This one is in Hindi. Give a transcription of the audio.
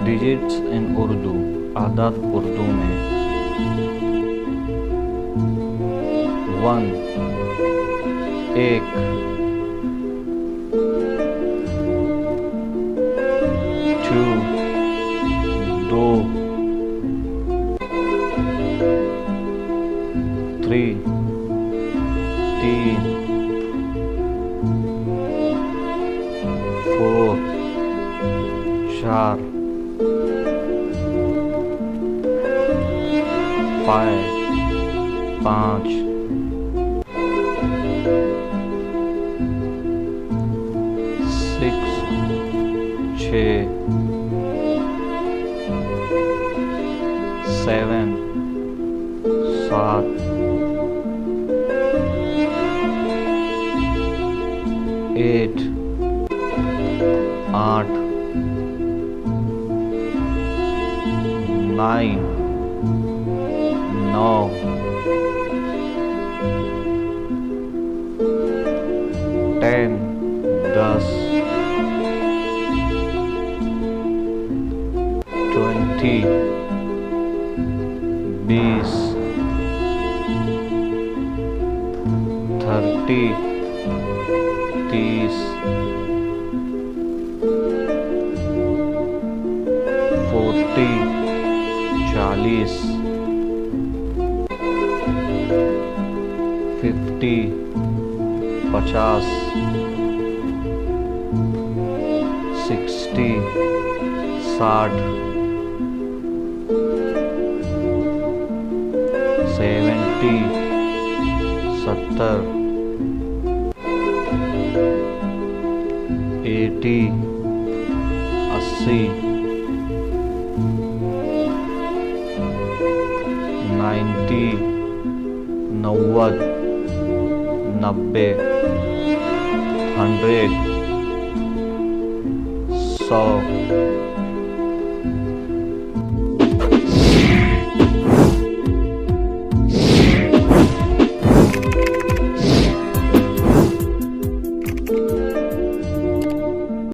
डिजिट्स इन उर्दू, आदाद उर्दू में 1 एक, 2 दो, 3 तीन, 4 चार, 5 पाँच, 6 छः, 7 सात, 8 आठ, 9 नौ, 10 10, 20 20, 30 30, 40 40, 50 50, 60 60, 70 70, 80 80, 90 90, 90, 100 100,